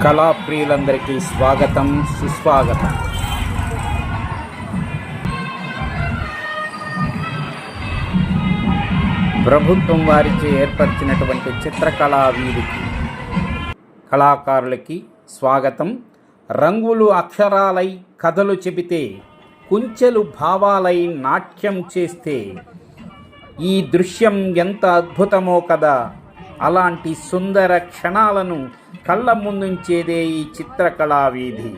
కళాప్రియులందరికీ స్వాగతం, సుస్వాగతం. ప్రభుత్వం వారిచే ఏర్పరిచినటువంటి చిత్రకళా వీధికి కళాకారులకి స్వాగతం. రంగులు అక్షరాలై కథలు చెబితే, కుంచెలు భావాలై నాట్యం చేస్తే ఈ దృశ్యం ఎంత అద్భుతమో కదా. అలాంటి సుందర క్షణాలను కళ్ళ ముందుంచేదే ఈ చిత్రకళా వీధి.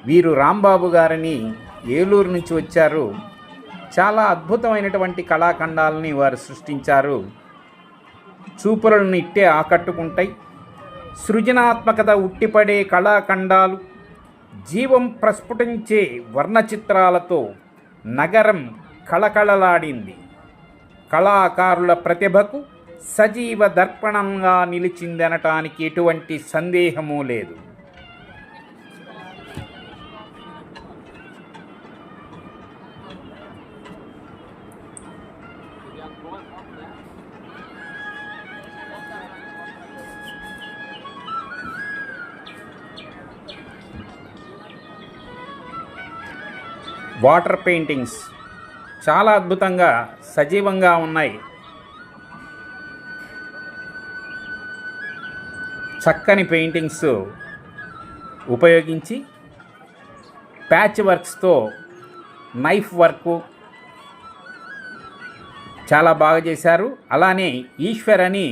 వీరు రాంబాబు గారిని ఏలూరు నుంచి వచ్చారు. చాలా అద్భుతమైనటువంటి కళాఖండాలని వారు సృష్టించారు. చూపులను ఇట్టే ఆకట్టుకుంటాయి. సృజనాత్మకత ఉట్టిపడే కళాఖండాలు, జీవం ప్రస్ఫుటించే వర్ణచిత్రాలతో నగరం కళకళలాడింది. కళాకారుల ప్రతిభకు సజీవ దర్పణంగా నిలిచిందనటానికి ఎటువంటి సందేహమూ లేదు. వాటర్ పెయింటింగ్స్ చాలా అద్భుతంగా సజీవంగా ఉన్నాయి. చక్కని పెయింటింగ్స్ ఉపయోగించి ప్యాచ్ వర్క్స్తో నైఫ్ వర్క్ చాలా బాగా చేశారు. అలానే ఈశ్వర్ అని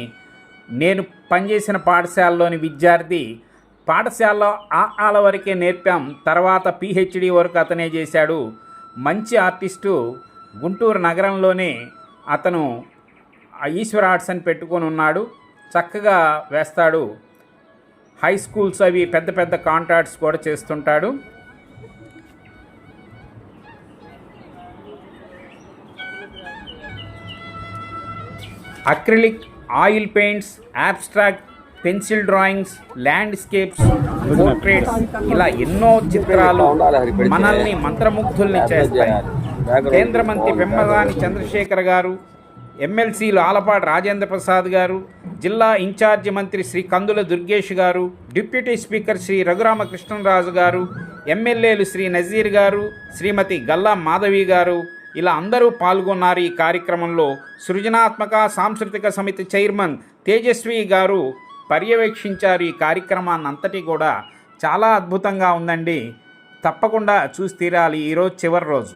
నేను పనిచేసిన పాఠశాలలోని విద్యార్థి. పాఠశాలలో ఆల వరకే నేర్పాం, తర్వాత పిహెచ్డి వరకు అతనే చేశాడు. మంచి ఆర్టిస్టు. గుంటూరు నగరంలోనే అతను ఈశ్వర్ ఆర్ట్స్ అని పెట్టుకొని ఉన్నాడు. చక్కగా వేస్తాడు. హై స్కూల్స్ అవి పెద్ద పెద్ద కాంట్రాక్ట్స్ కూడా చేస్తుంటాడు. Acrylic, oil paints, abstract, pencil drawings, landscapes, portraits, ఇలా ఎన్నో చిత్రాలు మనల్ని మంత్రముగ్ధుల్ని చేస్తాయి. కేంద్ర మంత్రి పెమ్మసాని చంద్రశేఖర్ గారు, ఎమ్మెల్సీలు ఆలపాటి రాజేంద్ర ప్రసాద్ గారు, జిల్లా ఇన్ఛార్జి మంత్రి శ్రీ కందుల దుర్గేష్ గారు, డిప్యూటీ స్పీకర్ శ్రీ రఘురామకృష్ణరాజు గారు, ఎమ్మెల్యేలు శ్రీ నజీర్ గారు, శ్రీమతి గల్లా మాధవి గారు, ఇలా అందరూ పాల్గొన్నారు ఈ కార్యక్రమంలో. సృజనాత్మక సాంస్కృతిక సమితి చైర్మన్ తేజస్వి గారు పర్యవేక్షించారు ఈ కార్యక్రమాన్ని అంతటి కూడా. చాలా అద్భుతంగా ఉందండి. తప్పకుండా చూసి తీరాలి. ఈరోజు చివరి రోజు.